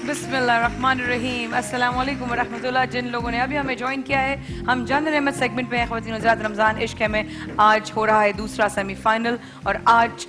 बिस्मिल्लाहिर्रहमानिर्रहीम, अस्सलाम वालेकुम वरहमतुल्लाह। जिन लोगों ने अभी हमें ज्वाइन किया है, हम जान रहमत सेगमेंट में ख़वातीन हज़रात रमज़ान इश्क है में आज हो रहा है दूसरा सेमीफाइनल और आज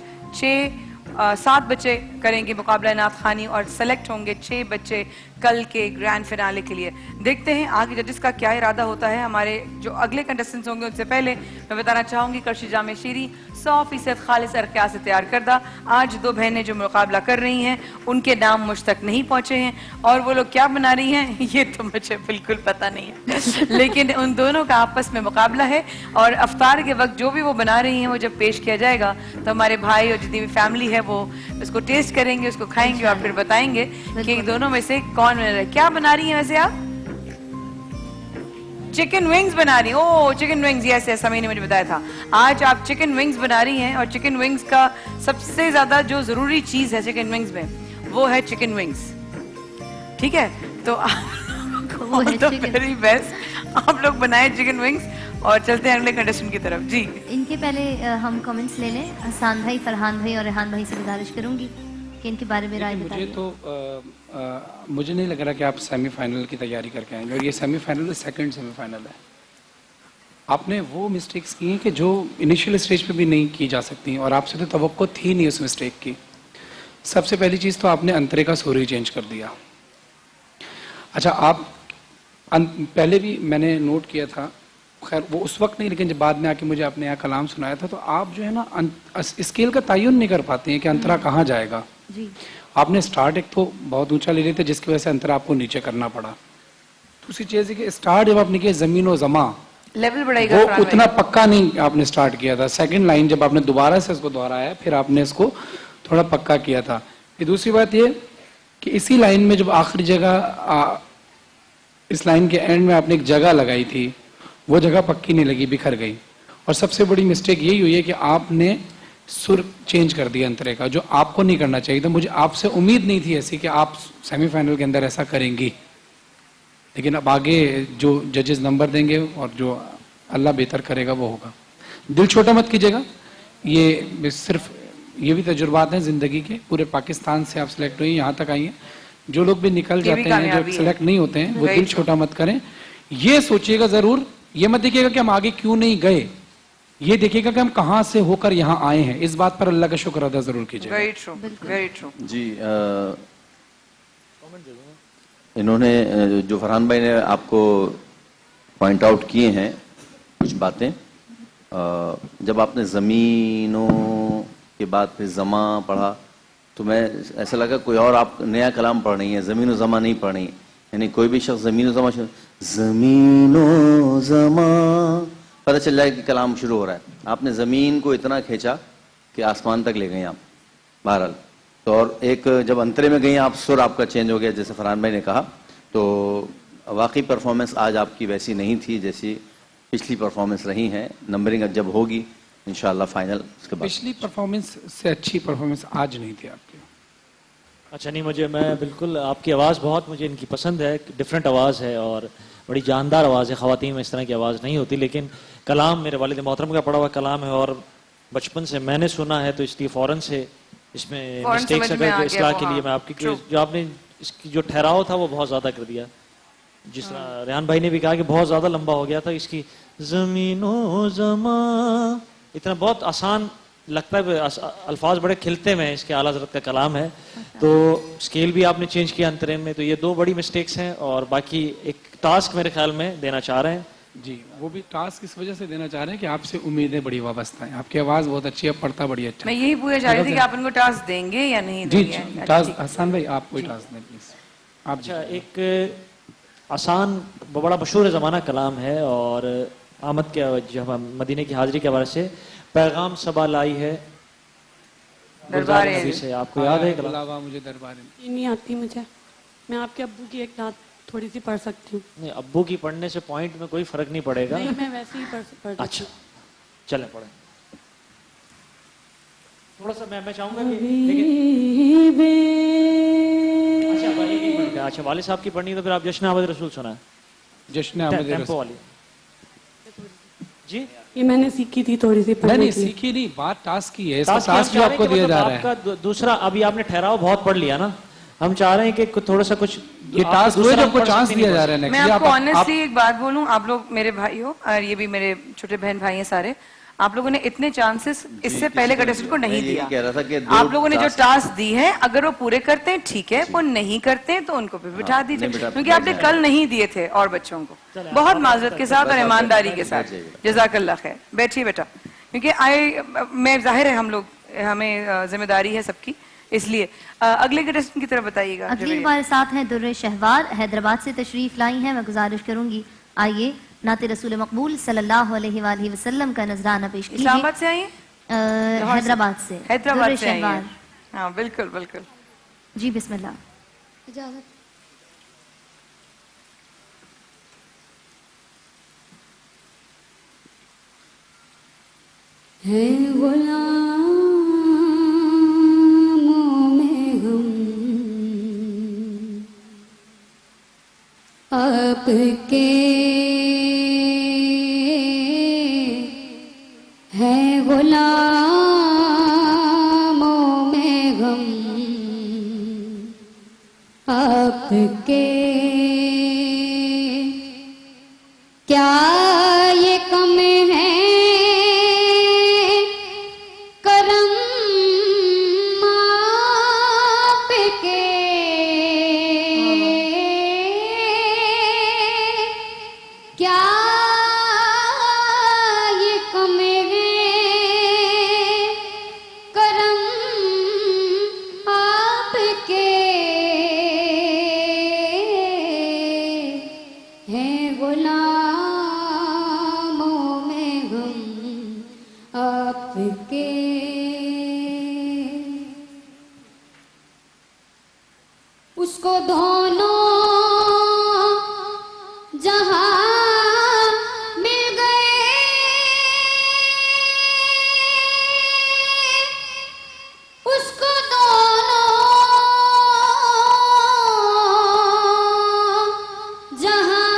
7 बच्चे करेंगे मुकाबला नात खानी और सेलेक्ट होंगे 6 बच्चे कल के ग्रैंड फिनाले के लिए। देखते हैं आगे जजेस का क्या इरादा होता है। हमारे जो अगले कंटेस्टेंट्स होंगे उनसे पहले मैं बताना चाहूँगी करशी जामे शीरी 100% खालिस अरकिया से तैयार करदा। आज 2 बहनें जो मुकाबला कर रही हैं उनके नाम मुझ तक नहीं पहुँचे हैं और वो लोग क्या बना रही हैं ये तो मुझे बिल्कुल पता नहीं है लेकिन उन दोनों का आपस में मुकाबला है और अफ्तार के वक्त जो भी वो बना रही हैं वो जब पेश किया जाएगा तो हमारे भाई और जितनी भी फैमिली है वो उसको टेस्ट करेंगे, उसको खाएंगे और फिर बताएंगे कि दोनों में से कौन बना रहा है। क्या बना रही हैं वैसे आप? चिकन विंग्स बना रही हैं। ओह चिकन विंग्स, यस यस, समी ने मुझे बताया था। आज आप चिकन विंग्स बना रही हैं और चिकन विंग्स का सबसे ज्यादा जो जरूरी चीज है चिकन विंग्स में वो है चिकन विंग्स। ठीक है, तो वेरी बेस्ट, आप लोग बनाए चिकन विंग्स और चलते हैं अगले कंटेस्टेंट की तरफ। जी, इनके पहले हम कमेंट्स ले लें। हसान भाई, फरहान भाई और रेहान भाई से गुजारिश करूंगी कि इनके बारे में राय बताइए। मुझे तो मुझे नहीं लग रहा कि आप सेमीफाइनल की तैयारी करके आएंगे और ये सेमीफाइनल सेकंड सेमीफाइनल है। आपने वो मिस्टेक्स की हैं कि जो इनिशियल स्टेज पे भी नहीं की जा सकती और आपसे तो तवक्को थी नहीं उस मिस्टेक की। सबसे पहली चीज़ तो आपने अंतरे का सूर ही चेंज कर दिया। अच्छा, आप पहले भी मैंने नोट किया था, खैर वो उस वक्त नहीं, लेकिन जब बाद में आके मुझे आपने यहाँ कलाम सुनाया था तो आप जो है ना स्केल का तयन नहीं कर पाते हैं कि अंतरा कहाँ जाएगा। जी। आपने स्टार्ट एक तो बहुत ऊंचा ले लेते जिसकी वजह से अंतरा आपको नीचे करना पड़ा। दूसरी चीज़ है कि स्टार्ट जब आपने किया ज़मीन और जमा लेवल बढ़ाएगा, वो उतना पक्का नहीं आपने स्टार्ट किया था। सेकंड लाइन जब आपने दोबारा से इसको दोहराया फिर आपने इसको थोड़ा पक्का किया था। फिर दूसरी बात ये कि इसी लाइन में जब आखिरी जगह इस लाइन के एंड में आपने एक जगह लगाई थी वो जगह पक्की नहीं लगी, बिखर गई। और सबसे बड़ी मिस्टेक यही हुई है कि आपने सुर चेंज कर दिया अंतरे का, जो आपको नहीं करना चाहिए था। मुझे आपसे उम्मीद नहीं थी ऐसी कि आप सेमीफाइनल के अंदर ऐसा करेंगी, लेकिन अब आगे जो जजेस नंबर देंगे और जो अल्लाह बेहतर करेगा वो होगा। दिल छोटा मत कीजिएगा, ये सिर्फ ये भी तजुर्बात हैं ज़िंदगी के। पूरे पाकिस्तान से आप सिलेक्ट हुई, यहाँ तक आई हैं। जो लोग भी निकल जाते हैं, जो सिलेक्ट नहीं होते हैं, वो दिल छोटा मत करें। ये सोचिएगा ज़रूर, ये मत देखिएगा कि हम आगे क्यों नहीं गए, ये देखिएगा कि हम कहाँ से होकर यहाँ आए हैं। इस बात पर अल्लाह का शुक्र अदा जरूर कीजिएगा। Very true, very true. जी, इन्होंने जो फरहान भाई ने आपको पॉइंट आउट किए हैं कुछ बातें, जब आपने ज़मीनों के बाद फिर जमा पढ़ा तो मैं ऐसा लगा कोई और आप नया कलाम पढ़ रही है, ज़मीन और जमा नहीं पढ़ रही। यानी कोई भी शख्स ज़मीन और जमा पता चल जाए कि कलाम शुरू हो रहा है। आपने ज़मीन को इतना खींचा कि आसमान तक ले गए आप बहरहाल। तो और एक जब अंतरे में गई आप, सुर आपका चेंज हो गया जैसे फरहान भाई ने कहा। तो वाकई परफॉर्मेंस आज आपकी वैसी नहीं थी जैसी पिछली परफॉर्मेंस रही है। नंबरिंग जब होगी इंशाल्लाह फाइनल उसके बाद। पिछली परफॉर्मेंस से अच्छी परफॉर्मेंस आज नहीं थी आपकी। अच्छा, नहीं मैं बिल्कुल, आपकी आवाज़ बहुत मुझे इनकी पसंद है, डिफरेंट आवाज़ है और बड़ी जानदार आवाज़ है। ख़वातीन में इस तरह की आवाज़ नहीं होती, लेकिन कलाम मेरे वालिद मोहतरम का पढ़ा हुआ कलाम है और बचपन से मैंने सुना है, तो इसलिए फ़ौरन से इसमें मिस्टेक्स अगर इस्लाह के लिए मैं आपकी जो आपने इसकी जो ठहराव था वो बहुत ज़्यादा कर दिया। जिस तरह रेहान भाई ने भी कहा कि बहुत ज़्यादा लंबा हो गया था। इसकी ज़मीनो ज़मा इतना बहुत आसान लगता है, अल्फाज बड़े खिलते में इसके आला हज़रत का कलाम है। तो स्केल भी आपने चेंज किया अंतरे में, तो ये 2 बड़ी मिस्टेक्स हैं और बाकी एक टास्क मेरे ख्याल में देना चाह रहे हैं। जी, वो भी टास्क इस वजह से देना चाह रहे हैं कि आपसे उम्मीदें बड़ी वाबस्ता हैं। आपकी आवाज़ बहुत अच्छी है, पढ़ता बड़ी अच्छा। मैं यही पूछना चाह रही थी कि आप इनको टास्क देंगे या नहीं देंगे? जी, टास्क हसन भाई आप कोई टास्क दें प्लीज। आप अच्छा, एक आसान बड़ा मशहूर ज़माना कलाम है और आमद के जब मदीने की हाजिरी के हवाले से पैगाम सबा लाई है दरबार से, आपको याद है? मुझे दरबार ये नहीं आती मुझे। मैं आपके अब्बू की एक नात थोड़ी सी पढ़ सकती हूँ। नहीं, अब्बू की पढ़ने से पॉइंट में कोई फर्क नहीं पड़ेगा। नहीं, मैं वैसे ही पढ़ अच्छा, चलें पढ़ें। थोड़ा सा मैं चाहूंगा कि अच्छा वाले साहब की पढ़नी तो फिर आप जश्न आमद रसूल सुना है। जश्न आमद टेम्पो वाली जी, ये मैंने सीखी थी थोड़ी सी। नहीं सीखी नहीं, बात टास्क की है। इसका टास्क जो आपको दिया जा रहा है। आपका दूसरा, अभी आपने ठहराव बहुत पढ़ लिया ना, हम चाह रहे हैं कि थोड़ा सा कुछ ये आपको टास्क हुए दूसरा जब आपको पर्सन चांस भी दिया नहीं जा बन रहा है मैं नेक्स्ट आपको ऑनेस्टली एक बात बोलूं, आप लोग मेरे भाई हो और ये भी मेरे छोटे बहन भाई हैं सारे, आप लोगों ने इतने चांसेस इससे पहले कंटेस्टेंट को नहीं मैं यही दिया। कह रहा था कि दो आप लोगों ने जो टास्क- टास्क दी है अगर वो पूरे करते हैं ठीक है, वो नहीं करते हैं तो उनको भी बिठा दीजिए, नहीं बिठा- क्योंकि आपने बैठ कल नहीं दिए थे और बच्चों को। बहुत माजरत के साथ और ईमानदारी के साथ, जाइए। जजाकल्ला खैर। बैठिए बेटा, क्योंकि मैं जाहिर है हम लोग हमें जिम्मेदारी है सबकी, इसलिए अगले कंटेस्टेंट की तरफ बताइएगा। अगली हमारे साथ हैं दुर्रे शहवार, हैदराबाद से तशरीफ लाई हैं। मैं गुजारिश करूंगी आइए नाते रसूल मकबूल सल्लल्लाहु अलैहि वालैहि वसल्लम का नजराना पेश कीजिए। इस्लामाबाद से आई हैं? हैदराबाद से हैदराबाद दुर्रे से आई शहवार। हैं। हाँ बिल्कुल बिल्कुल। जी बिस्मिल्लाह। इजाजत। हैं गुलामों में हम आपके, हैं गुलामों में हम आपके, क्या ये कम है करम आपके, क्या ये कम है करम आपके, हैं गुलामों में हम आपके। उसको दोनों जहां मिल गए, उसको दोनों जहां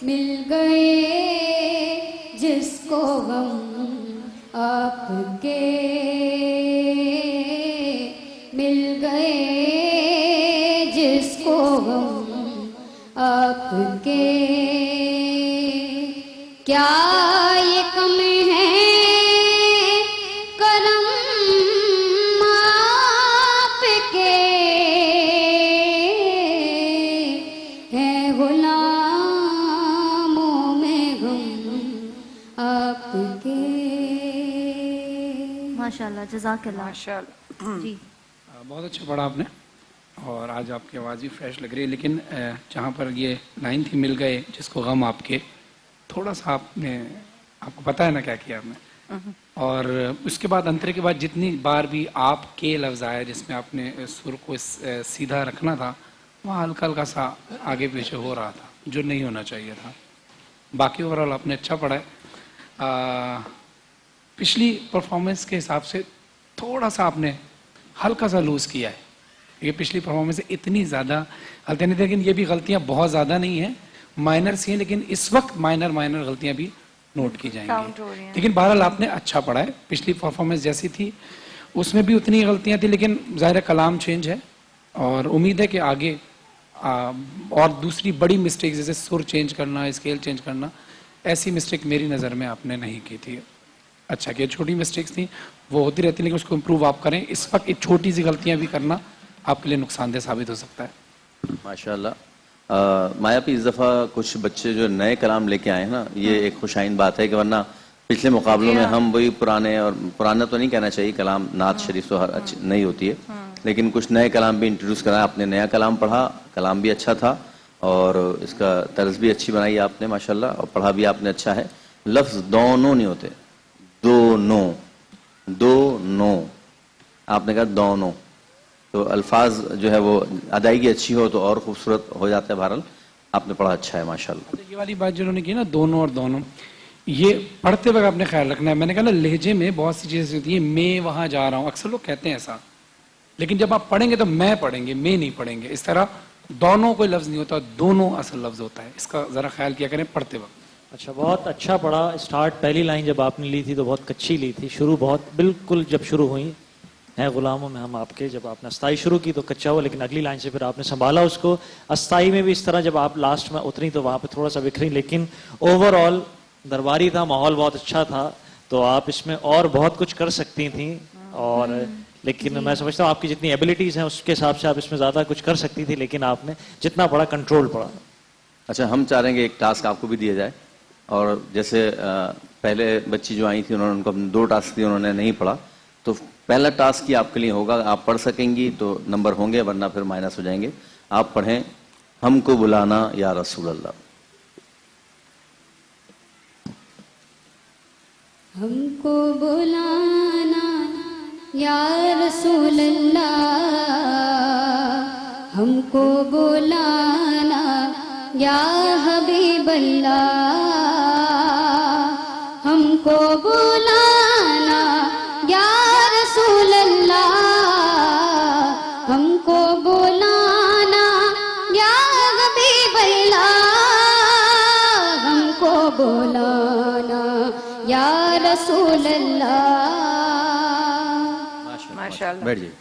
मिल गए जिसको हम आपके, मिल गए जिसको हम आपके, क्या ये कम है करम आपके, हैं गुलामों में हम आपके। माशाल्लाह जज़ाकल्लाह। माशाल्लाह। जी बहुत अच्छा पढ़ा आपने और आज आपकी आवाज़ भी फ्रेश लग रही है, लेकिन जहाँ पर ये लाइन थी मिल गए जिसको गम आपके, थोड़ा सा आपने, आपको पता है ना क्या किया आपने, और उसके बाद अंतरे के बाद जितनी बार भी आपके लफ्ज़ आया जिसमें आपने सुर को सीधा रखना था, वहाँ हल्का हल्का सा आगे पीछे हो रहा था जो नहीं होना चाहिए था। बाकी ओवरऑल आपने अच्छा पढ़ा है। पिछली परफॉर्मेंस के हिसाब से थोड़ा सा आपने हल्का सा लूज किया है, ये पिछली परफॉर्मेंस से इतनी ज़्यादा गलतियाँ नहीं थी, लेकिन ये भी गलतियाँ बहुत ज़्यादा नहीं हैं, माइनर सी हैं, लेकिन इस वक्त माइनर गलतियाँ भी नोट की काउंट हो रही जाएंगी। हैं। लेकिन बहरहाल आपने अच्छा पढ़ा है, पिछली परफॉर्मेंस जैसी थी उसमें भी उतनी गलतियाँ थी, लेकिन ज़ाहिर कलाम चेंज है और उम्मीद है कि आगे और दूसरी बड़ी मिस्टेक जैसे सुर चेंज करना, स्केल चेंज करना, ऐसी मिस्टेक मेरी नज़र में आपने नहीं की थी। अच्छा कि छोटी मिस्टेक्स थी वो होती रहती, लेकिन उसको इम्प्रूव आप करें। इस वक्त एक छोटी सी गलतियां भी करना आपके लिए नुकसानदेह साबित हो सकता है। माशाल्लाह। माया पे इस दफ़ा कुछ बच्चे जो नए कलाम लेके आए हैं ना, ये एक खुशाइन बात है कि वरना पिछले मुकाबलों में हम वही पुराने, और पुराना तो नहीं कहना चाहिए, कलाम नात शरीफ तो हर अच्छी नहीं होती है, लेकिन कुछ नए कलाम भी इंट्रोड्यूस कराया। आपने नया कलाम पढ़ा, कलाम भी अच्छा था और इसका तर्ज भी अच्छी बनाई आपने माशाल्लाह, और पढ़ा भी आपने अच्छा है। लफ्ज़ दोनों नहीं होते, दोनों, दोनों, आपने कहा दोनों, तो अल्फाज जो है वो अदायगी अच्छी हो तो और खूबसूरत हो जाता है। बहरहाल आपने पढ़ा अच्छा है माशाल्लाह। ये वाली बात जिन्होंने की ना दोनों और दोनों, ये पढ़ते वक्त आपने ख्याल रखना है। मैंने कहा ना लहजे में बहुत सी चीजें होती है, मैं वहां जा रहा हूँ, अक्सर लोग कहते हैं ऐसा, लेकिन जब आप पढ़ेंगे तो मैं पढ़ेंगे, मैं नहीं पढ़ेंगे। इस तरह दोनों कोई लफ्ज नहीं होता, दोनों असल लफ्ज होता है, इसका जरा ख्याल किया करें पढ़ते वक्त। अच्छा, बहुत अच्छा पढ़ा। स्टार्ट पहली लाइन जब आपने ली थी तो बहुत कच्ची ली थी, शुरू बहुत बिल्कुल जब शुरू हुई है गुलामों में हम आपके, जब आपने अस्थाई शुरू की तो कच्चा हुआ, लेकिन अगली लाइन से फिर आपने संभाला उसको। अस्थाई में भी इस तरह जब आप लास्ट में उतरी तो वहां पे थोड़ा सा बिखरी, लेकिन ओवरऑल दरबारी था, माहौल बहुत अच्छा था, तो आप इसमें और बहुत कुछ कर सकती थी। और लेकिन मैं समझता हूँ आपकी जितनी एबिलिटीज हैं उसके हिसाब से आप इसमें ज्यादा कुछ कर सकती थी, लेकिन आपने जितना पढ़ा कंट्रोल पढ़ा। अच्छा, हम चाह रहे हैं कि एक टास्क आपको भी दिया जाए, और जैसे पहले बच्ची जो आई थी उन्होंने उनको 2 टास्क दिए, उन्होंने नहीं पढ़ा, तो पहला टास्क ही आपके लिए होगा, आप पढ़ सकेंगी तो नंबर होंगे, वरना फिर माइनस हो जाएंगे। आप पढ़ें, हमको बुलाना या रसूल अल्लाह। हमको बुलाना या रसूल अल्लाह, हमको बुलाना या हबीब अल्लाह, हमको बुलाना या रसूल अल्लाह, हमको बुलाना या हबीब अल्लाह, हमको बुलाना या रसूल अल्लाह। माशाल्लाह। बैठ जाइए।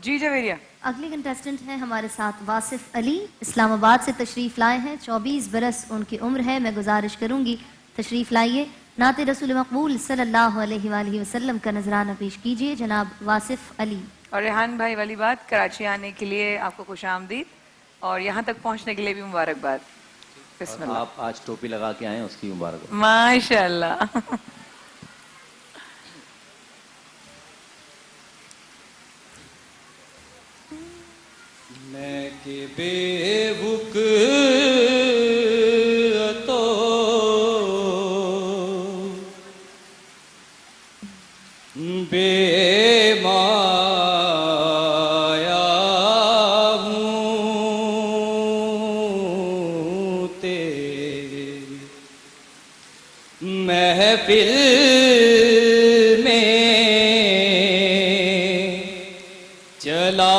जी जवेरिया। अगले कंटेस्टेंट हैं हमारे साथ वासिफ अली, इस्लामाबाद से तशरीफ़ लाए हैं। 24 बरस उनकी उम्र है। मैं गुजारिश करूंगी तशरीफ़ लाइए, नाते रसूल मकबूल सल्लल्लाहु अलैहि वसल्लम का नजराना पेश कीजिए। जनाब वासिफ अली। और रेहान भाई वाली बात, कराची आने के लिए आपको खुश आमदीद और यहाँ तक पहुँचने के लिए भी मुबारकबाद। और आप आज टोपी लगा के आए, उसकी मुबारक। माशाल्लाह। मैं के बेवुक तो बेमाया हूँ तेरी महफिल में चला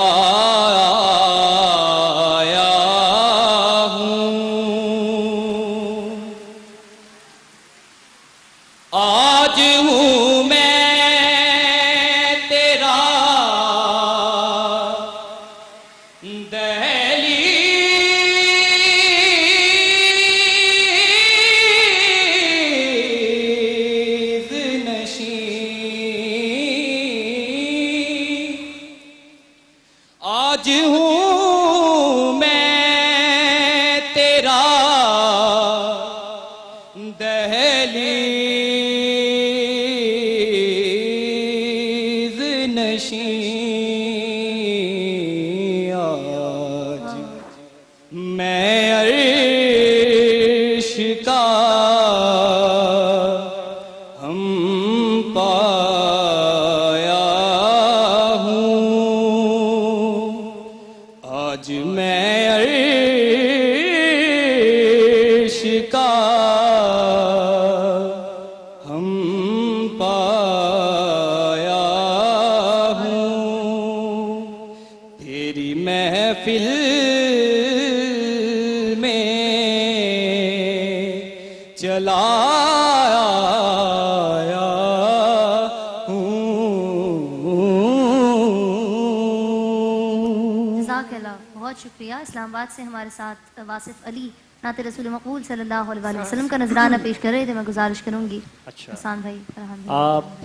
आज हूँ मैं तेरा दहलीज़ नशीं, आज मैं अर्श का हम पाया हूँ, आज मैं अर्श का हम पाया हूँ, तेरी महफिल में चला आया हूँ। जज़ाकल्लाह, बहुत शुक्रिया। इस्लामाबाद से हमारे साथ वासिफ अली नाते रसूल मकबूल सल्लल्लाहु अलैहि वसल्लम का नजराना पेश कर रहे थे। मैं गुजारिश करूंगी अच्छा। हसान भाई, फरहान भाई। आप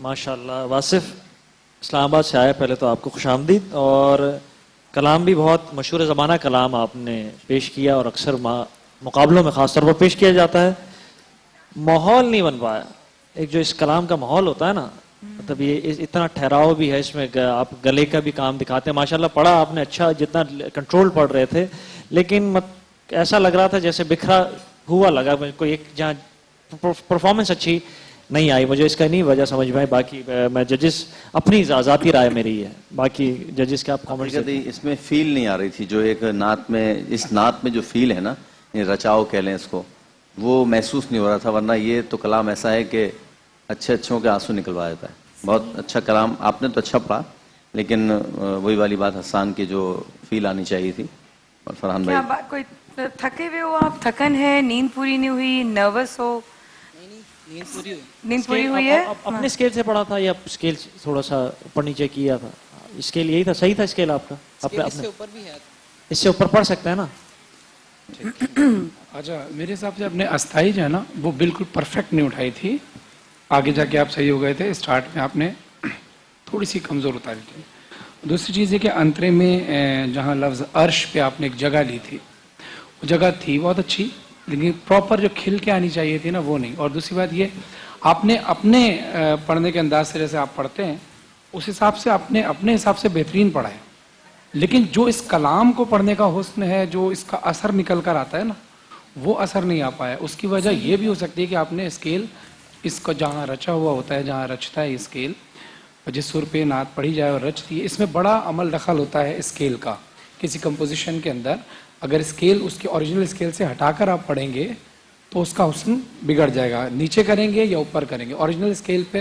माशाल्लाह वासिफ इस्लामाबाद से आए, पहले तो आपको खुशामदीद। और कलाम भी बहुत मशहूर ज़माना कलाम आपने पेश किया और अक्सर मुकाबलों में ख़ास तौर पर पेश किया जाता है। माहौल नहीं बन पाया, एक जो इस कलाम का माहौल होता है ना, मतलब ये इतना ठहराव भी है इसमें, आप गले का भी काम दिखाते हैं। माशाल्लाह पढ़ा आपने अच्छा, जितना कंट्रोल पढ़ रहे थे, लेकिन ऐसा लग रहा था जैसे बिखरा हुआ लगा कोई एक, जहाँ परफॉर्मेंस अच्छी नहीं आई। मुझे इसका नहीं वजह समझ में आई। बाकी मैं जजेस अपनी ज़ाती राय मेरी है, बाकी जजेस के आप कमेंट। इसमें फील नहीं आ रही थी जो एक नात में, इस नात में जो फील है ना, ये रचाव कह लें इसको, वो महसूस नहीं हो रहा था। वरना ये तो कलाम ऐसा है कि अच्छे अच्छों के आंसू निकलवा देता है। बहुत अच्छा कलाम, आपने तो अच्छा पढ़ा, लेकिन वही वाली बात हसान की जो फील आनी चाहिए थी और फरहान क्या भाई बात, कोई थके हुए हो आप? थकन है, नींद पूरी नहीं हुई, नर्वस हो? नींद पूरी हुई है? अपने स्केल से पढ़ा था या स्केल थोड़ा सा ऊपर नीचे किया था? स्केल यही था, सही था स्केल आपका? अपने इससे ऊपर भी है। इससे ऊपर पढ़ सकते हैं ना? अच्छा, मेरे हिसाब से अपने अस्थाई जो है ना वो बिल्कुल परफेक्ट नहीं उठाई थी, आगे जाके आप सही हो गए थे, स्टार्ट में आपने थोड़ी सी कमज़ोर उतारी थी। दूसरी चीज़ है कि अंतरे में जहाँ लफ्ज़ अर्श पे आपने एक जगह ली थी, वो जगह थी बहुत अच्छी, लेकिन प्रॉपर जो खिल के आनी चाहिए थी ना वो नहीं। और दूसरी बात ये, आपने अपने पढ़ने के अंदाज से जैसे आप पढ़ते हैं उस हिसाब से आपने अपने हिसाब से बेहतरीन पढ़ा है, लेकिन जो इस कलाम को पढ़ने का हुस्न है, जो इसका असर निकल कर आता है ना, वो असर नहीं आ पाया। उसकी वजह ये भी हो सकती है कि आपने स्केल इसको जहाँ रचा हुआ होता है, जहाँ रचता है स्केल, जिस सुर पे नात पढ़ी जाए और रचती है, इसमें बड़ा अमल दखल होता है स्केल का। किसी कंपोजिशन के अंदर अगर स्केल उसके ओरिजिनल स्केल से हटाकर आप पढ़ेंगे तो उसका हुस्न बिगड़ जाएगा। नीचे करेंगे या ऊपर करेंगे, ओरिजिनल स्केल पे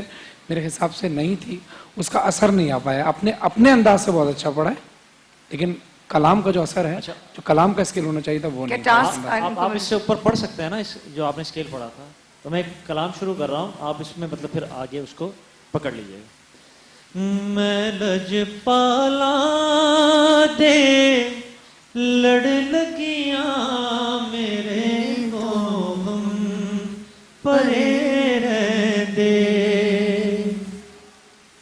मेरे हिसाब से नहीं थी, उसका असर नहीं आ पाया। अपने अपने अंदाज से बहुत अच्छा पढ़ा है, लेकिन कलाम का जो असर है, जो कलाम का स्केल होना चाहिए था वो क्या नहीं। टास्क आप इससे ऊपर पढ़ सकते हैं ना, इस जो आपने स्केल पढ़ा था? तो मैं एक कलाम शुरू कर रहा हूँ, आप इसमें मतलब फिर आगे उसको पकड़ लीजिएगा। मैं लजपाला दे लड़ लगिया मेरे को हम परे रह दे,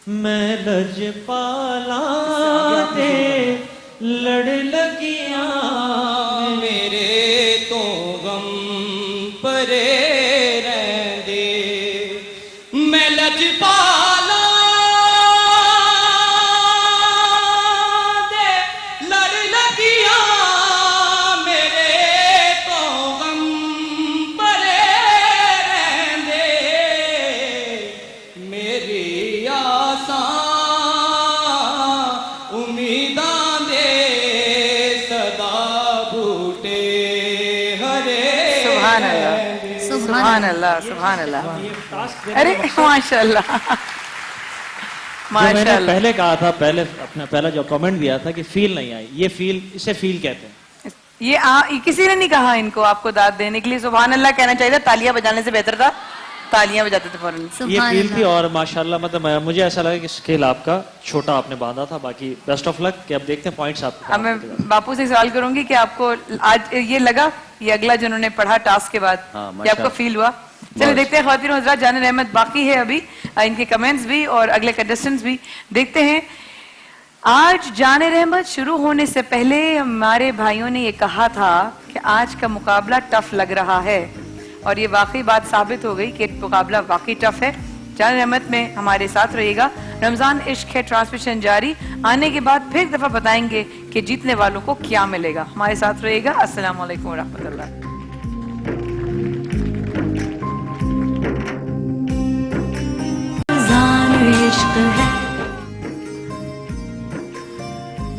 मैं लजपाला दे लड़ लगिया मेरे तो गम परे रह दे, मैं लजपाला दे लड़ लगिया मेरे तो गम परे रह दे, मेरी आसा उम्मीदां दे सदा बूटे हरे। सुभान अल्लाह, सुभान अल्लाह, सुभान अल्लाह। अरे माशाल्लाह, जो मैंने माशाल्लाह। पहले कहा था, पहले अपना पहला जो कमेंट दिया था कि फील नहीं आई, ये फील, इसे फील कहते हैं। ये किसी ने नहीं कहा इनको आपको दाद देने के लिए, सुभान अल्लाह कहना चाहिए था, तालियां बजाने से बेहतर था, तालियां बजाते थे फौरन। ये सुभान फील थी अल्लाह। और माशाल्लाह मतलब मुझे ऐसा लगा कि स्केल आपका छोटा आपने बांधा था। बाकी बेस्ट ऑफ लक, कि अब देखते हैं पॉइंट्स आपको। अब मैं बापू से सवाल करूंगी कि आपको आज ये लगा, ये अगला जिन्होंने पढ़ा टास्क के बाद, हाँ, ये आपको फील हुआ? चलिए देखते हैं ख्वातीन और हज़रात, जाने रहमत बाकी है अभी, इनके कमेंट्स भी और अगले कंटेस्टेंट्स भी देखते हैं। आज जाने रहमत शुरू होने से पहले हमारे भाइयों ने ये कहा था कि आज का मुकाबला टफ लग रहा है, और ये वाकई बात साबित हो गई कि मुकाबला वाकई टफ है। जाने रहमत में हमारे साथ रहिएगा। रमजान इश्क है ट्रांसमिशन जारी, आने के बाद फिर एक दफा बताएंगे कि जीतने वालों को क्या मिलेगा। हमारे साथ रहिएगा। अस्सलाम वालेकुम रहमतुल्लाह।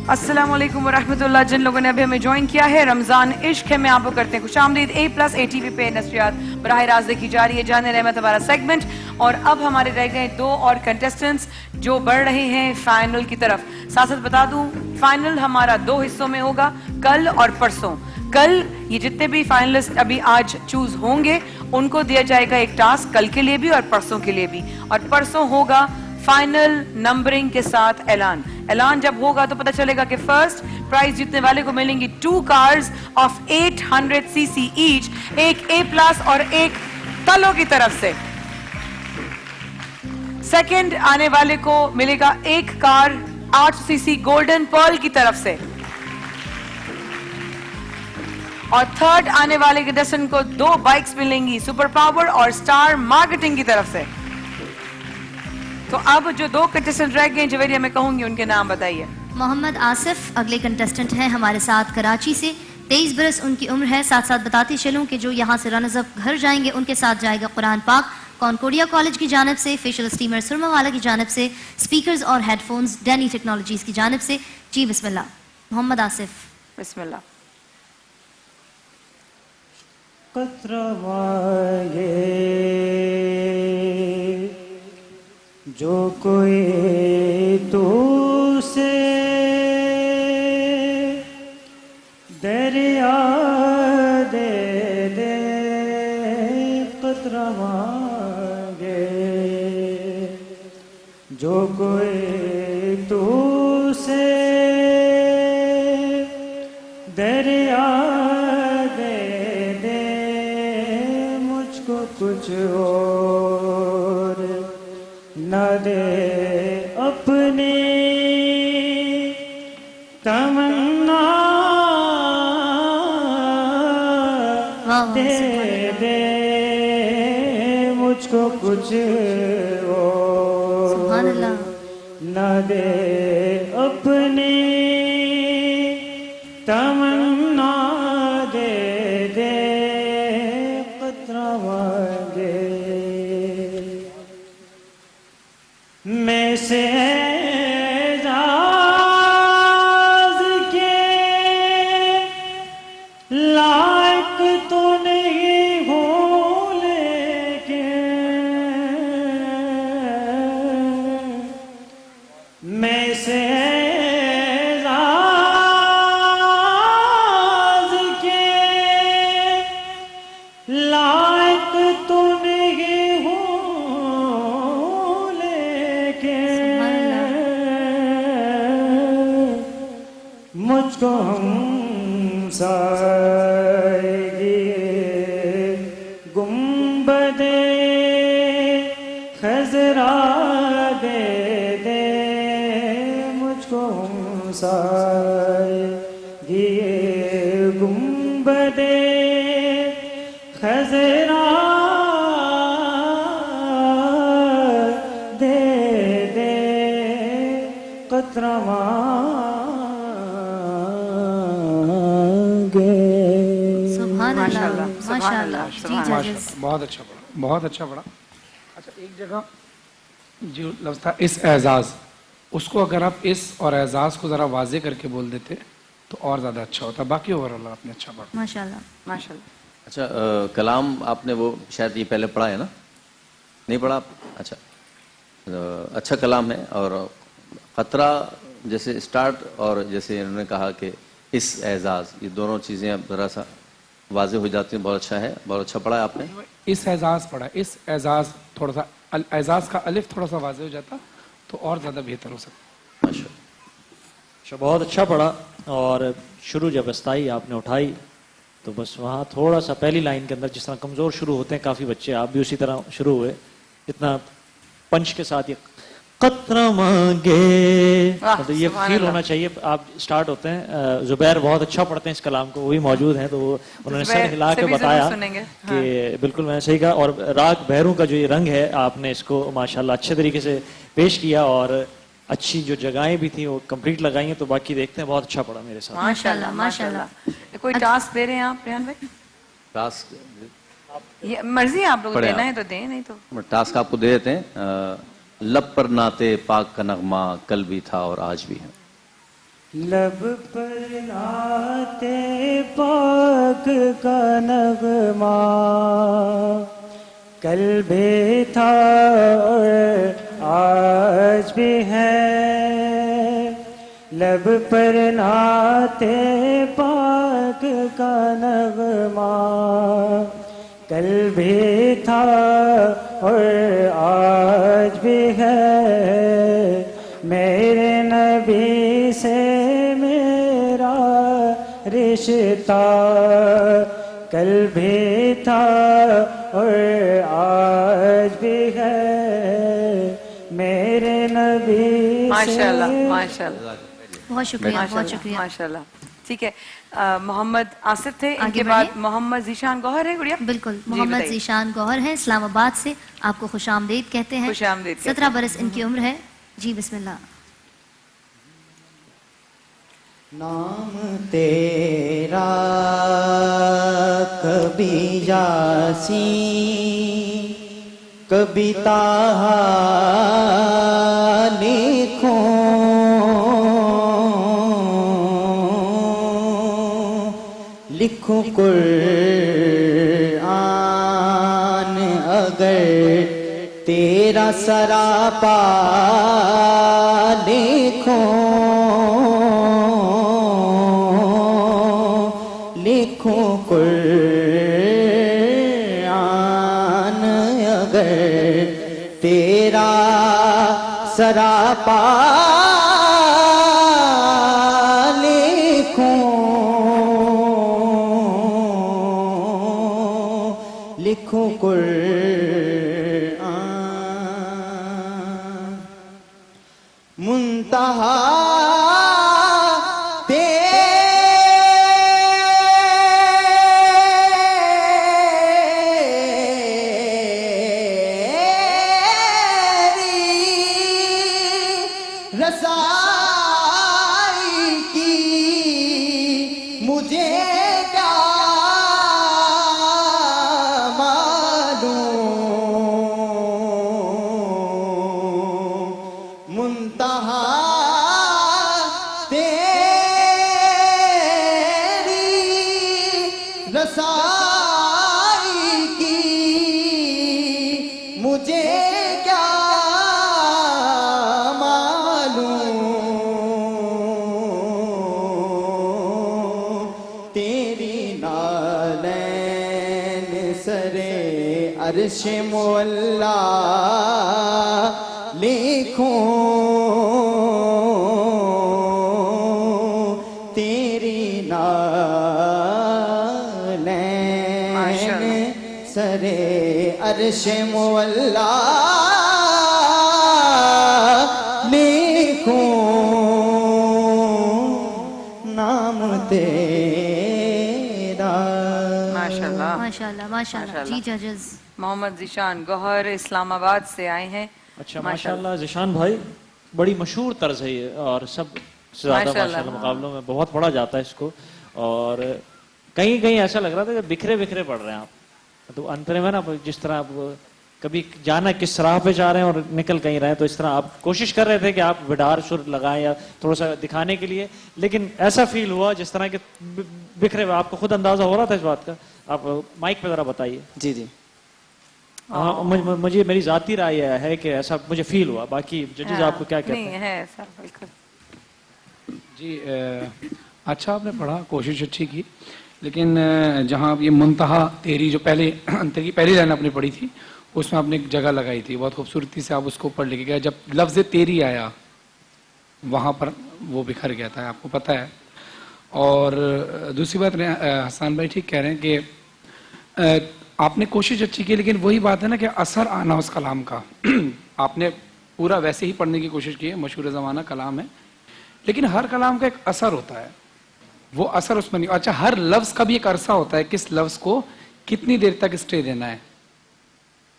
अस्सलाम वालेकुम वरहमतुल्लाह। जिन लोगों ने अभी हमें ज्वाइन किया है, रमजान इश्क है में आपको करते हैं खुशामदीद। A+ ATV पे नशरियात बराह रास्त देखी जा रही है जाने रहमत हमारा सेगमेंट, और अब हमारे रह गए 2 और कंटेस्टेंट्स जो बढ़ रहे हैं फाइनल की तरफ। साथ साथ बता दूं, फाइनल हमारा 2 हिस्सों में होगा, कल और परसों। कल ये जितने भी फाइनलिस्ट अभी आज चूज होंगे उनको दिया जाएगा एक टास्क, कल के लिए भी और परसों के लिए भी। और परसों होगा फाइनल नंबरिंग के साथ ऐलान। ऐलान जब होगा तो पता चलेगा कि फर्स्ट प्राइज जीतने वाले को मिलेंगी 2 कार्स ऑफ 800 cc ईच, एक A+ और एक तलो की तरफ से। सेकंड आने वाले को मिलेगा एक कार 800 cc गोल्डन पर्ल की तरफ से, और थर्ड आने वाले कंटेस्टेंट को 2 बाइक्स मिलेंगी सुपर पावर और स्टार मार्केटिंग की तरफ से। तो अब जो 2 कंटेस्टेंट रह गए जवेरिया, मैं कहूंगी उनके नाम बताइए। मोहम्मद आसिफ अगले कंटेस्टेंट हैं हमारे साथ कराची से, 23 बरस उनकी उम्र है। साथ साथ बताती चलूं कि जो यहाँ से रनर्स अप घर जाएंगे उनके साथ जाएगा कुरान पाक कॉनकोडिया कॉलेज की जानिब से, फेशियल स्टीमर सुरमावाला की जानिब से, स्पीकर्स और हेडफोन्स डैनी टेक्नोलॉजीज की जानिब से। जी बिस्मिल्लाह, मोहम्मद आसिफ। बिस्मिल्लाह। जो कोई तू से दे दे दे कतरा मांगे जो कोई तू से दरिया दे दे मुझको कुछ और न दे अपनी तमन्ना दे दे मुझको कुछ सुभान और अल्लाह। न दे अपनी तमन्ना दे दे कतरा मांगे मैं से एजाज के लायक तो नहीं हूँ लेकिन मैं से एजाज के लायक तो नहीं हूँ लेकिन मुझको हम साएगी गुंबदे खजरा दे दे मुझको हम साएगी गुंबदे खजरा दे दे कतरा मांगे सुभान अल्लाह माशाल्लाह, सुभान माशाल्लाह अल्लाह, जी सुभान जजेस बहुत अच्छा पढ़ा, बहुत अच्छा पढ़ा। अच्छा, एक जगह जो लफ्ज़ था इस एजाज, उसको अगर आप इस और एजाज को ज़रा वाजे करके बोल देते तो और ज़्यादा अच्छा होता। बाकी ओवरऑल आपने अच्छा पढ़ा। माशाल्लाह। माशाल्लाह। अच्छा कलाम आपने वो शायद ये पहले पढ़ा है ना, नहीं पढ़ा आप? अच्छा अच्छा कलाम है। और ख़तरा जैसे स्टार्ट और जैसे इन्होंने कहा कि इस एजाज, ये दोनों चीज़ें अब ज़रा सा वाजे हो जाती हैं। बहुत अच्छा है, बहुत अच्छा पढ़ा है आपने। इस एजाज पढ़ा, इस एजाज थोड़ा सा एजाज का अलिफ थोड़ा सा वाजे हो जाता तो और ज़्यादा बेहतर हो सकता। माशा अच्छा, बहुत अच्छा पढ़ा। और शुरू जब अस्थाई आपने उठाई तो बस वहाँ थोड़ा सा पहली लाइन के अंदर जिस तरह कमज़ोर शुरू होते हैं काफ़ी बच्चे, आप भी उसी तरह शुरू हुए, इतना पंच के साथ ये कतरा मांगे, वाह, मतलब ये सुभान फील अल्लाह। होना चाहिए। आप स्टार्ट होते हैं। जुबैर बहुत अच्छा पढ़ते हैं इस कलाम को, वो भी मौजूद हैं, तो उन्होंने सर जुबैर हिला से के भी बताया जरूर सुनेंगे। कि बिल्कुल मैंने सही कहा। और राग भैरू का जो ये रंग है आपने इसको माशाल्लाह अच्छे तरीके से पेश किया और अच्छी जो जगहें भी थी वो कंप्लीट लगाई हैं। तो बाकी देखते हैं, बहुत अच्छा पड़ा मेरे साथ। माशाल्लाह माशाल्लाह। माशाल्लाह। कोई टास्क दे रहे हैं आप रेहान भाई? टास्क ये मर्जी है आप लोग, पढ़े देना आप। है तो दें, नहीं तो टास्क आपको दे देते हैं। लब पर नाते पाक का नगमा कल भी था और आज भी है। लब पर नाते पाक का नगमा कल भी था और आज भी है। लब पर नाते पाक का नगमा कल भी था और आज भी है। मेरे नबी से मेरा रिश्ता कल भी था और आज भी है। मेरे नबी माशाल्लाह माशाल्लाह बहुत शुक्रिया, बहुत शुक्रिया। माशाल्लाह। ठीक है, मोहम्मद आसिफ थे, आगे इनके बाद बढ़िए। मोहम्मद जीशान गौहर है। गुड़िया बिल्कुल, जी, मोहम्मद बताइए। जीशान गौहर हैं इस्लामाबाद से, आपको खुशामदीद कहते हैं। खुशामदीद कहते हैं। 17 बरस इनकी उम्र है। जी बिस्मिल्लाह। नाम तेरा कभी यासीन कभी ताहा लिखूं लिखूं कुरान अगर तेरा सरापा लिखूं लिखूं कुरान अगर तेरा सरापा लिखूं कुरान मुंतहा रसाई की मुझे क्या मालूम मुंतहा तेरी रसाई की मुझे क्या अर्श मौला लिखूं तेरी नालैन सरे अर्श मौला लिखूं नाम तेरा। माशाल्लाह माशाल्लाह माशाल्लाह। जी जजेस। मोहम्मद ज़ीशान गौहर इस्लामाबाद से आए हैं। अच्छा माशाल्लाह ज़ीशान भाई, बड़ी मशहूर तर्ज है ये और सब से ज़्यादा माशाल्लाह मुकाबलों में बहुत पढ़ा जाता है इसको। और कहीं कहीं ऐसा लग रहा था कि बिखरे बिखरे पढ़ रहे हैं आप, तो अंतरे में ना जिस तरह आप कभी जाना किस राह पे जा रहे हैं और निकल कहीं रहे हैं, तो इस तरह आप कोशिश कर रहे थे कि आप विडार सुर लगाएं या थोड़ा सा दिखाने के लिए, लेकिन ऐसा फील हुआ जिस तरह के बिखरे हुए। आपको खुद अंदाजा हो रहा था इस बात का? आप माइक पे जरा बताइए। जी जी। हाँ, मुझे मेरी जाती राय है कि ऐसा मुझे फील हुआ। बाकी जजेस आपको क्या कहते हैं? नहीं है ऐसा बिल्कुल। जी अच्छा आपने पढ़ा, कोशिश अच्छी की, लेकिन जहाँ आप ये मुंतहा तेरी जो पहले अंतर की पहली लाइन आपने पढ़ी थी, उसमें आपने एक जगह लगाई थी, बहुत खूबसूरती से आप उसको पढ़ लेके गए। जब लफ्ज़ तेरी आया वहाँ पर वो बिखर गया था, आपको पता है। और दूसरी बात हसन भाई ठीक कह रहे हैं कि आपने कोशिश अच्छी की, लेकिन वही बात है ना कि असर आना उस कलाम का। आपने पूरा वैसे ही पढ़ने की कोशिश की है, मशहूर ज़माना कलाम है, लेकिन हर कलाम का एक असर होता है, वो असर उसमें नहीं। अच्छा, हर लफ्ज़ का भी एक अरसा होता है, किस लफ्ज़ को कितनी देर तक स्टे देना है।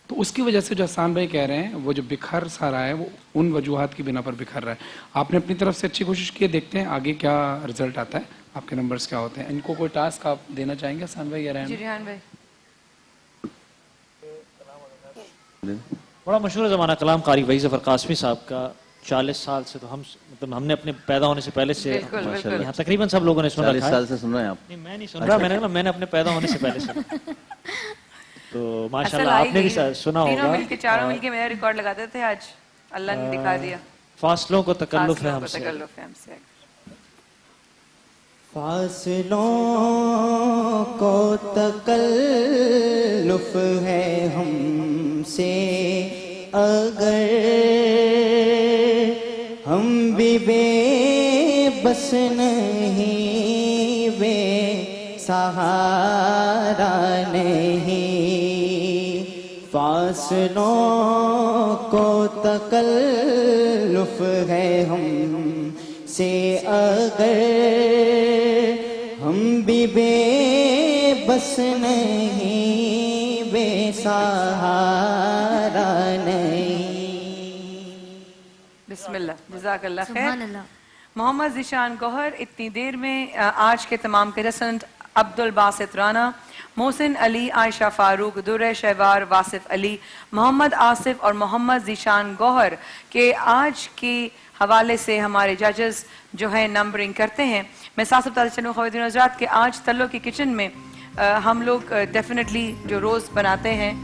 तो उसकी वजह से जो हसन भाई कह रहे हैं, वो जो बिखर सा रहा है, वो उन वजूहात की बिना पर बिखर रहा है। आपने अपनी तरफ से अच्छी कोशिश की है, देखते हैं आगे क्या रिजल्ट आता है, आपके नंबर्स क्या होते हैं। इनको कोई टास्क आप देना चाहेंगे हसन भाई या जी रेहान भाई? बड़ा मशहूर ज़माना कलाम कारी वही ज़फ़र कासमी साहब का 40 साल से, तो हम मतलब हमने अपने पैदा होने से पहले से यहाँ तकरीबन सब लोगों ने सुना। 40 साल से सुन रहे हैं आप? नहीं, मैं नहीं सुन रहा, मैंने अपने पैदा होने से पहले सुना। तो माशाल्लाह आपने भी सुना होगा। मिलके चारों मिलके मेरा रिकॉर्ड लगाते थे, आज अल्लाह ने दिखा दिया। फासलों को तकल्लुफ है हमसे। फासलों को तकल्लुफ है हमसे, अगर हम भी बेबस नहीं, वे सहारा नहीं। फासलों को तकल्लुफ है हमसे, अगर हम भी बेबस नहीं, बेसहारा नहीं। बिस्मिल्लाह, जज़ाकल्लाह खैर। मोहम्मद ज़ीशान गौहर इतनी देर में आज के तमाम कंटेस्टेंट अब्दुल बासित राना, मोहसिन अली, आयशा फारूक, दुर्र शहवार, वासिफ अली, मोहम्मद आसिफ और मोहम्मद ज़ीशान गौहर के आज के हवाले से हमारे जजेस जो है नंबरिंग करते हैं। मैं साथ साथ बताते चलूँ ख़वातीन हज़रात के आज तल्लो की किचन में हम लोग डेफिनेटली जो रोज़ बनाते हैं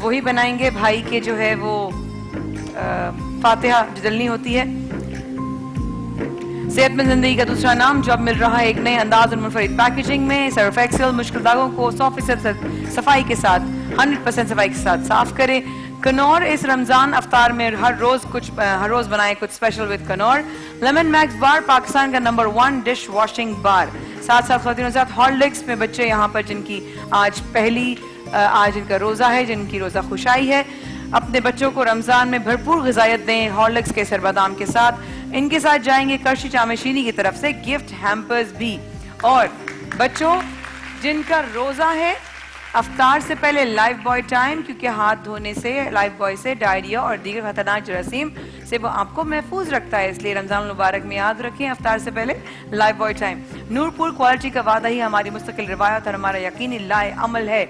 वही बनाएंगे। भाई के जो है वो फातिहा जो जलनी होती है, सेहतमंद जिंदगी का दूसरा नाम जो अब मिल रहा है एक नए अंदाज और मुनफरिद पैकेजिंग में। सर्फ एक्सेल मुश्किल दागों को 100% सफाई के साथ 100% सफाई के साथ साफ करे। कनौर इस रमजान अफ्तार में हर रोज बनाए कुछ special with Knorr. Lemon max bar Pakistan का नंबर 1 डिश वॉशिंग बार। साथ साथ ख़वातीन हज़रात हॉर्लिक्स में बच्चे यहाँ पर जिनकी आज इनका रोजा है, जिनकी रोजा खुशाई है, अपने बच्चों को रमजान में भरपूर ग़िज़ायत दें हॉर्लिक्स के सरबादाम के साथ। इनके साथ जाएंगे करशी चामेशीनी की तरफ से गिफ्ट हैम्पर्स भी। और बच्चों जिनका रोजा है अफ्तार से पहले लाइफ बॉय टाइम, क्योंकि हाथ धोने से लाइफ बॉय से डायरिया और दीगर खतरनाक जरासीम से वो आपको महफूज रखता है, इसलिए रमजान मुबारक में याद रखें अफ्तार से पहले Lifebuoy time. Noorpur quality का वादा ही हमारी मुस्तकिल रिवायत और हमारा यकीनी लाए अमल है।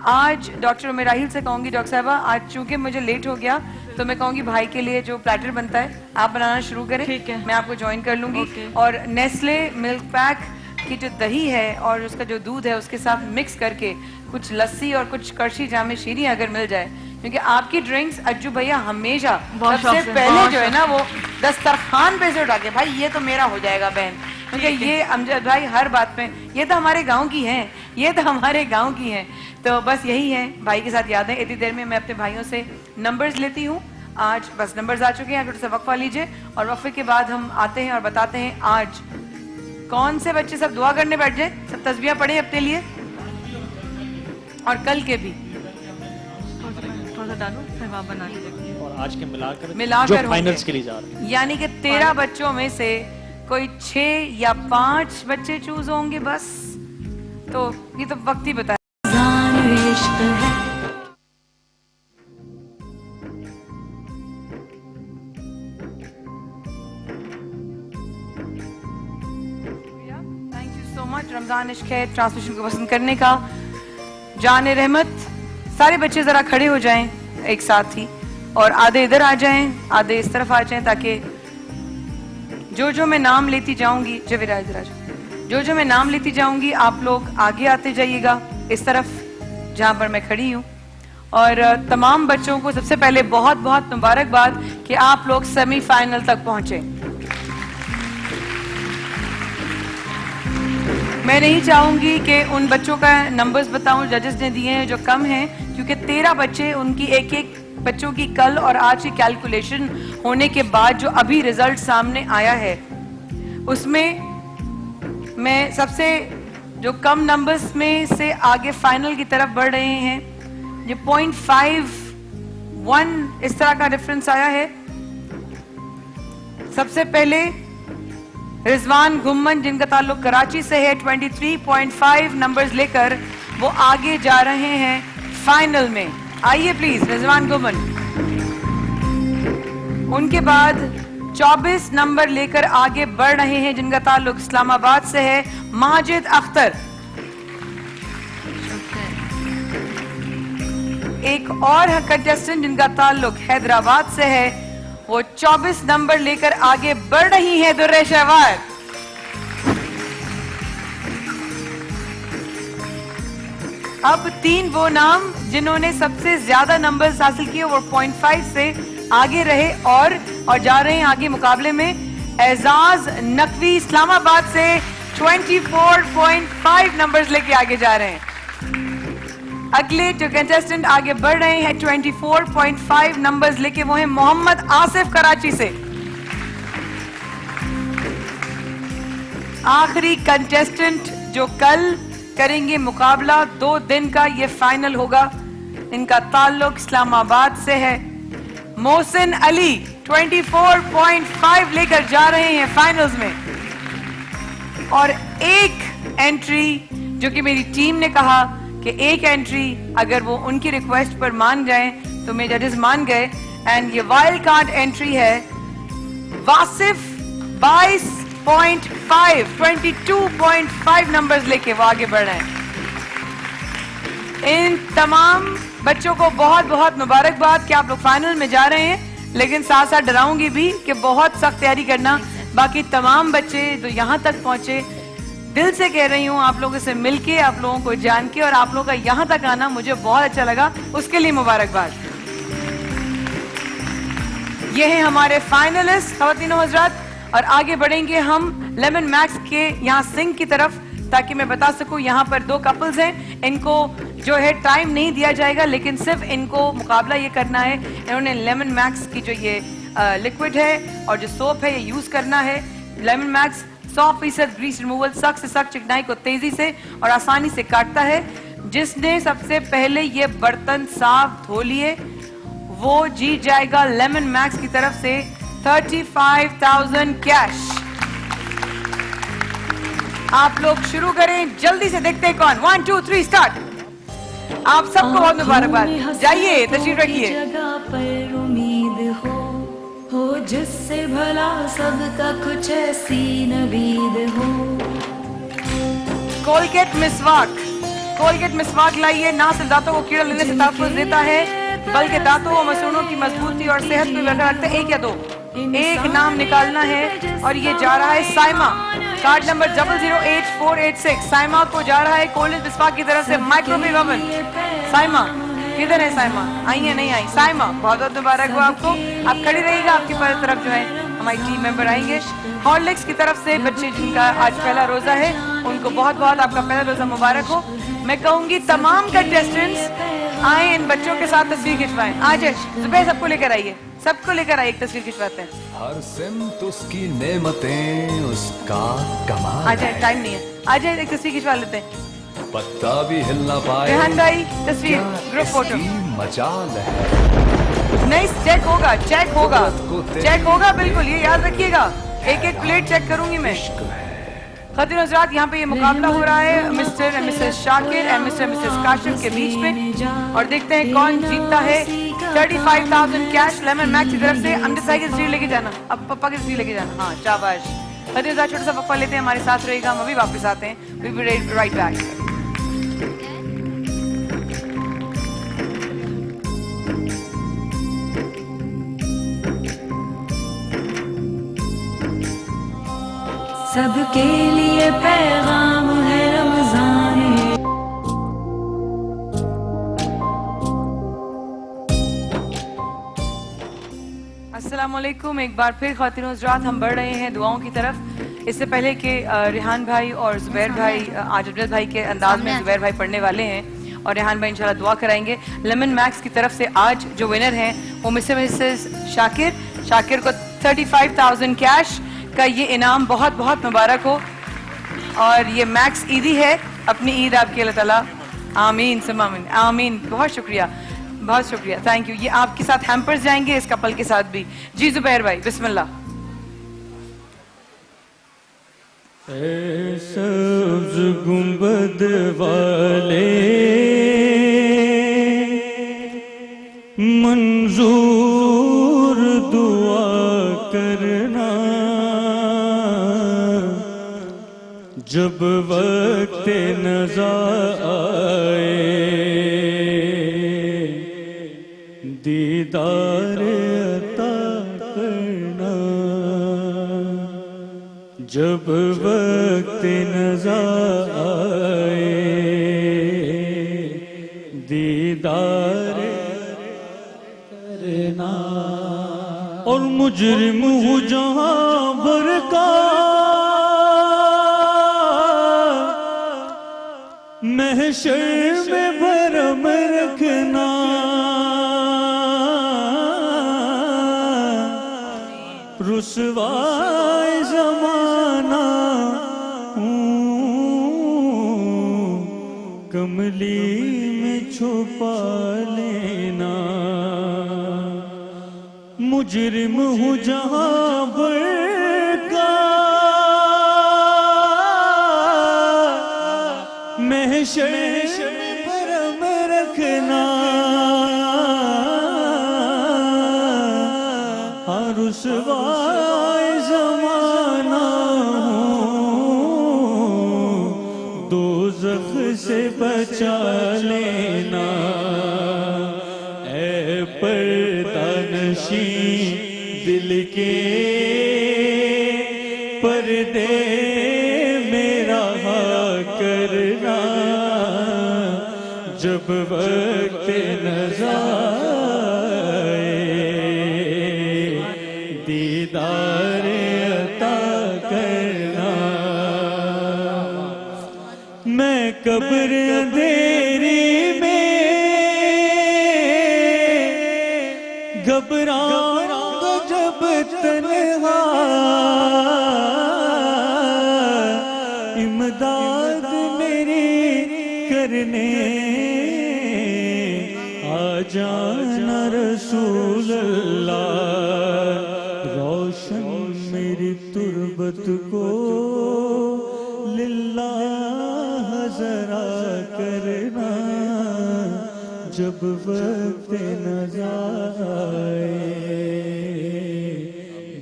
आज डॉक्टर उमेराहिल से कहूंगी डॉक्टर साहबा आज चूंकि मुझे लेट हो गया तो मैं कहूंगी भाई के लिए जो प्लेटर बनता है आप बनाना शुरू करें। ठीक है। मैं आपको ज्वाइन कर लूंगी। और नेस्ले मिल्क पैक की जो दही है और उसका जो दूध है उसके साथ मिक्स करके कुछ लस्सी और कुछ करशी जामे शीरी अगर मिल जाए, क्योंकि आपकी ड्रिंक्स अज्जू भैया हमेशा सबसे पहले जो है ना वो दस्तरखान पे से उठा के भाई ये तो मेरा हो जाएगा बहन, क्योंकि ये अमजद भाई हर बात पे ये तो हमारे गांव की हैं, ये तो हमारे गांव की हैं। तो बस यही है भाई के साथ यादें। इतनी देर में मैं अपने भाइयों से नंबर्स लेती हूँ। आज बस नंबर्स आ चुके हैं, थोड़ा सा वक्फा लीजिए और वक्फे के बाद हम आते हैं और बताते हैं आज कौन से बच्चे सब दुआ करने बैठ जाए, सब तस्बीह पढ़े अपने लिए और कल के भी थोड़ा सा डालो फिर वहाँ बना लीजिए। और आज के मिलाकर मिलाकर जो फाइनल्स के लिए जा रहे हैं, यानी कि 13 बच्चों में से कोई 6 या 5 बच्चे चूज होंगे बस। तो ये तो वक्त ही बताए। Thank you so much Ramzan इश्क है ट्रांसमिशन को पसंद करने का। जान रहमत सारे बच्चे जरा खड़े हो जाएं एक साथ ही और आधे इधर आ जाएं आधे इस तरफ आ जाएं, ताकि जो मैं नाम लेती जाऊंगी जवेरा इधर आ जाओ, जो मैं नाम लेती जाऊंगी आप लोग आगे आते जाइएगा इस तरफ जहां पर मैं खड़ी हूँ। और तमाम बच्चों को सबसे पहले बहुत बहुत मुबारकबाद कि आप लोग सेमीफाइनल तक पहुंचे। मैं नहीं चाहूंगी कि उन बच्चों का नंबर्स बताऊं जजेस ने दिए हैं जो कम हैं, क्योंकि 13 बच्चे उनकी एक एक बच्चों की कल और आज की कैलकुलेशन होने के बाद जो अभी रिजल्ट सामने आया है उसमें मैं सबसे जो कम नंबर्स में से आगे फाइनल की तरफ बढ़ रहे हैं, ये 0.51 इस तरह का डिफरेंस आया है। सबसे पहले रिजवान गुम्मन जिनका ताल्लुक कराची से है 23.5 नंबर्स लेकर वो आगे जा रहे हैं फाइनल में। आइए प्लीज रिजवान गुम्मन। उनके बाद 24 नंबर लेकर आगे बढ़ रहे हैं जिनका ताल्लुक इस्लामाबाद से है माजिद अख्तर। एक और कंटेस्टेंट जिनका ताल्लुक हैदराबाद से है वो 24 नंबर लेकर आगे बढ़ रही है दुर्रे शहवार। अब 3 वो नाम जिन्होंने सबसे ज्यादा नंबर्स हासिल किए वो 0.5 से आगे रहे और जा रहे हैं आगे मुकाबले में। एजाज नकवी इस्लामाबाद से 24.5 नंबर्स लेके आगे जा रहे हैं। अगले जो कंटेस्टेंट आगे बढ़ रहे हैं 24.5 नंबर्स लेके वो है मोहम्मद आसिफ कराची से। आखिरी कंटेस्टेंट जो कल करेंगे मुकाबला 2 दिन का, ये फाइनल होगा, इनका ताल्लुक इस्लामाबाद से है मोहसिन अली 24.5 लेकर जा रहे हैं फाइनल्स में। और एक एंट्री जो कि मेरी टीम ने कहा कि एक एंट्री अगर वो उनकी रिक्वेस्ट पर मान जाएं तो मेरे जजेस मान गए, एंड ये वाइल्ड कार्ड एंट्री है वासिफ 22.5 नंबर्स लेके वो आगे बढ़ रहे हैं। इन तमाम बच्चों को बहुत बहुत मुबारकबाद कि आप लोग फाइनल में जा रहे हैं, लेकिन साथ साथ डराऊंगी भी कि बहुत सख्त तैयारी करना। बाकी तमाम बच्चे जो यहाँ तक पहुंचे दिल से कह रही हूँ आप लोगों से मिलके, आप लोगों को जान के और आप लोगों का यहाँ तक आना मुझे बहुत अच्छा लगा, उसके लिए मुबारकबाद। ये हैं हमारे फाइनलिस्ट ख़वातीन हज़रात, और आगे बढ़ेंगे हम लेमन मैक्स के यहाँ सिंक की तरफ, ताकि मैं बता सकूं यहाँ पर दो कपल्स हैं, इनको जो है टाइम नहीं दिया जाएगा, लेकिन सिर्फ इनको मुकाबला ये करना है। इन्होंने लेमन मैक्स की जो ये लिक्विड है और जो सोप है ये यूज करना है। लेमन मैक्स 100% ग्रीस रिमूवल, सख्त से सख्त चिकनाई को तेजी से और आसानी से काटता है। जिसने सबसे पहले ये बर्तन साफ धो लिए वो जीत जाएगा लेमन मैक्स की तरफ से 35,000 कैश। आप लोग शुरू करें, जल्दी से देखते हैं कौन। 1 2 3 स्टार्ट। आप सबको बहुत मुबारकबाद। जाइए, तशरीफ रखिए। जगह पर उम्मीद हो जिससे भला सबका कुछ ऐसी नवीद हो। कोलगेट मिसवाक लाइए। ना सिर्फ दांतों को कीड़ा लेने से तहफ़्फ़ुज़ देता है, बल्कि दांतों और मसूड़ों की मजबूती और सेहत को बरकरार रखता है। एक या दो, एक नाम निकालना है और ये जा रहा है साइमा, कार्ड नंबर 008486। साइमा को जा रहा है कोलगेट मिसवाक की तरफ से माइक्रोवेव ओवन। साइमा किधर है? साइमा आई है? नहीं आई। साइमा बहुत बहुत मुबारक हो आपको। आप खड़ी रहिएगा, आपकी तरफ जो है हमारी टीम मेंबर आएंगे। हॉर्लिक्स की तरफ से बच्चे जिनका आज पहला रोजा है उनको बहुत बहुत आपका पहला रोजा मुबारक हो। मैं कहूंगी तमाम कंटेस्टेंट्स आए इन बच्चों के साथ तस्वीर खिंचवाएं। आज जुबैर सबको लेकर आइए, सबको लेकर आइए, एक तस्वीर खिंचवाते हैं। हर सिमत उसकी नेमतें, उसका कमाल। आ जाए, टाइम नहीं है, आ जाए, एक तस्वीर खिंचवा लेते हैं। पत्ता भी हिल ना पाए। रेहान भाई तस्वीर, ग्रुप फोटो। मजाल है। नहीं, चेक होगा, चेक होगा बिल्कुल, ये याद रखिएगा। एक एक प्लेट चेक करूंगी मैं। ख़ातिन हज़रात, यहाँ पे ये मुकाबला हो रहा है mister and Mrs Shakir and mister Mrs Kasim के बीच में, और देखते हैं कौन जीतता है 35,000 कैश लेमन मैक्स की तरफ से। अमजद भाई की तस्वीर लेके जाना, अब पप्पा की तस्वीर लेके जाना। हाँ, शाबाश। ख़ातिन हज़रात, छोटा सा वक्फा लेते हैं, हमारे साथ रहेगा, हम अभी वापस आते हैं। We will be right back. सबके लिए पैगाम है रमजान। अस्सलाम वालेकुम। एक बार फिर ख़ातिन हज़रात, हम बढ़ रहे हैं दुआओं की तरफ। इससे पहले कि रेहान भाई और जुबैर भाई, आज अमजद भाई के अंदाज में जुबैर भाई पढ़ने वाले हैं और रेहान भाई इंशाल्लाह दुआ कराएंगे। लेमन मैक्स की तरफ से आज जो विनर हैं वो मिस्टर मिसेस शाकिर को 35,000 कैश का ये इनाम बहुत बहुत मुबारक हो। और ये मैक्स ईदी है, अपनी ईद आपके अल्लाह ताला आमीन समामीन आमीन। बहुत शुक्रिया, बहुत शुक्रिया, थैंक यू। ये आपके साथ हैम्पर्स जाएंगे, इस कपल के साथ भी। जी जुबैर भाई, बिस्मिल्लाह। सब्ज गुंबद वाले मंजूर दुआ करना, जब वक्त नज़ा आए दीदार अता करना, जब वक्त नज़ा आए दीदार करना। और मुजरिम हूँ जहाँ बरका महशर में भरम रखना, रुसवाए ज़माना कमली में छुपा लेना। मुजरिम हूँ जहाँ बरका महशर में भरम रखना, हाँ रुसवाए ज़माना दोज़ख से बचा लेना। ऐ पर्दा नशी दिल के पर्दे मेरा करना, जब वक्त नज़ा आए दीदार अता कब्र अंधेरी में घबराऊंगा जब तन्हा, इमदाद मेरी करने आ जाना रसूल अल्लाह, रोशन मेरी तुर्बत को लिल्लाह जरा करना, जब वक्त नज़र आए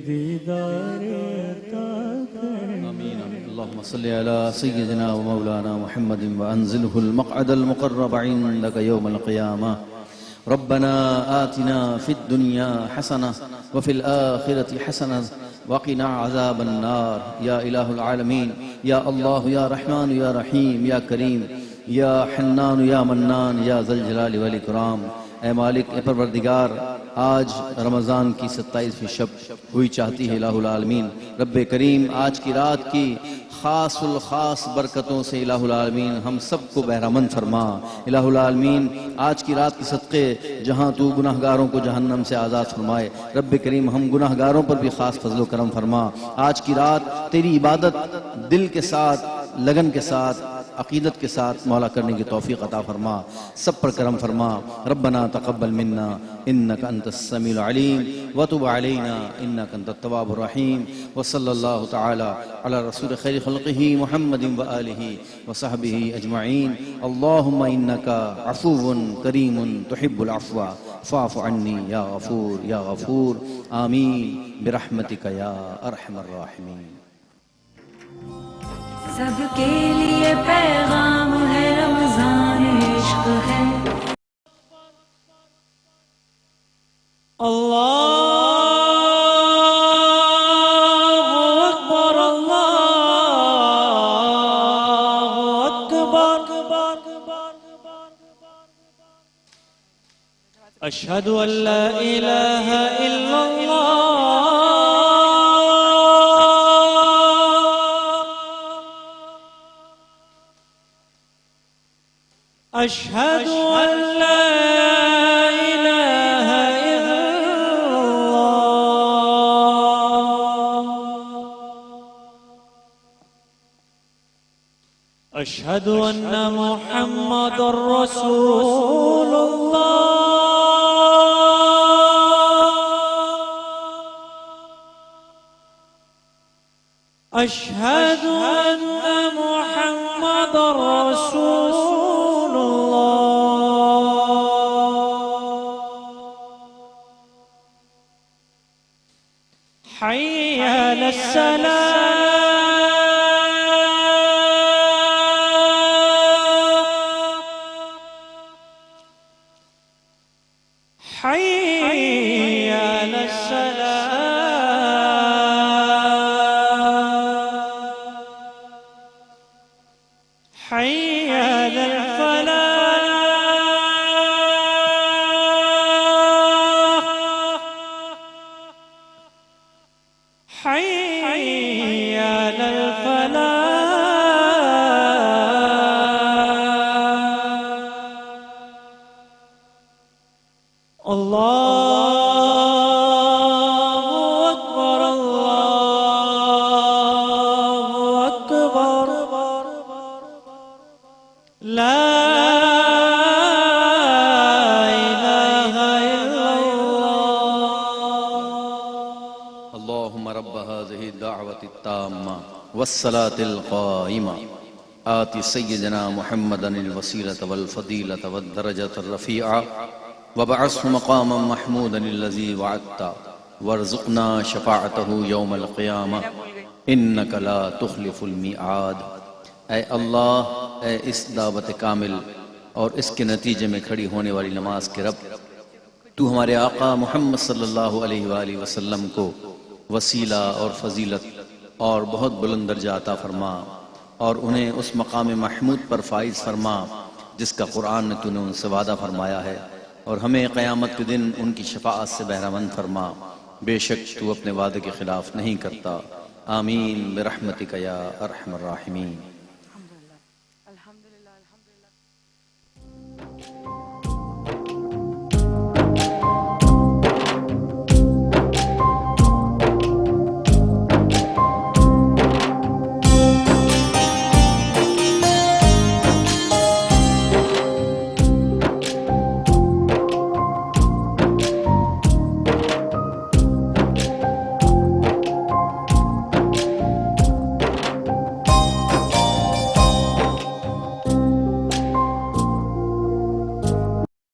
दीदार अता करना। आमीन आमीन। अल्लाहुम्मा सल्लि अला सय्यिदिना व मौलाना मुहम्मदिन व अंज़िलहुल मक़अदल मुक़र्रब इंदक यौमल क़ियामह। रब्बना आतिना फिद दुनिया हसना व फिल आखिरति हसना वक़िना अज़ाबन नार। या इलाहुल आलमीन, या अल्लाह, या रहमान, या रहीम, या करीम, या हन्नान, या मन्नान, या ज़ल जलाल वल इकराम। ए मालिक, ए परवरदिगार, आज रमज़ान की 27वीं शब हुई चाहती है इलाहुल आलमीन। रब्बे करीम, आज की रात की खासुल खास बरकतों से इलाहुल आलमीन हम सबको बहरामंद फरमा। इलाहुल आलमीन, आज की रात के सदक़े जहाँ तू गुनाहगारों को जहन्नम से आज़ाद फरमाए, रब्बे करीम हम गुनाहगारों पर भी खास फजलो करम फरमा। आज की रात तेरी इबादत दिल के साथ, लगन के साथ, अकीदत के साथ मौला करने की तौफीक अता फरमा। सब पर करम फरमा। रब्बना तक़ब्बल मिन्ना इन्नका अंतस समीउल अलीम व तुब अलैना इन्नका अंतत तव्वाबुर रहीम। व सल्लल्लाहु तआला अला रसूल खैर खल्क़िही मुहम्मदिन व आलिही व सहबिही अजमईन। अल्लाहुम्मा इन्नका अफ़ुव्वुन करीमुन तुहिब्बुल अफ़्वा फ़अफ़ु अन्नी या गफ़ूर या गफ़ूर। आमीन बिरहमतिका या अरहमर राहिमीन। सबके लिए पैगाम है, रमजान इश्क है। अल्लाहु अकबर, अल्लाहु अकबर। अशहदु अल्ला इलाहा इल्लल्लाह, अशहदु अल्ला इलाहा इल्लल्लाह, अशहदु अन्ना मुहम्मदुर रसूलुल्लाह, अशहदु अन्ना मुहम्मदुर रसूलुल्लाह, हय्य अलस्सलाह, हय्य अलस्सलाह, हय्य अलल फलाह, हय्य अलल फलाह। अल्लाहु अकबर, अल्लाहु अकबर। ला इलाहा इल्लल्लाह। अल्लाहुम्मा रब्ब हाज़िहि दाअवति ताम्मा वस्सलातिल क़ाइमा आति सय्यिदना मुहम्मदनिल वसीलत वल फ़दीलत वद दरजतर रफ़ीआ वबअस्हु मक़ामम महमूदनिल्लज़ी वअदता वर्ज़ुक़ना शफ़ाअतहु यौमल क़ियामा इन्नका ला तुख़लिफ़ुल मिआद। ऐ अल्लाह, ऐ इस दावत कामिल और इसके नतीजे में खड़ी होने वाली नमाज के रब, तू हमारे आका मोहम्मद सल्लल्लाहु अलैहि वसल्लम को वसीला और फजीलत और बहुत बुलंद दर्जा अता फरमा और उन्हें उस मकाम महमूद पर फाइज फरमा जिसका कुरान ने तूने उनसे वादा फरमाया है, और हमें क़यामत के दिन उनकी शफाअत से बहरामंद फरमा। बेशक तू अपने वादे के खिलाफ नहीं करता। आमीन बिरहमतिका या अरहमर राहिमीन।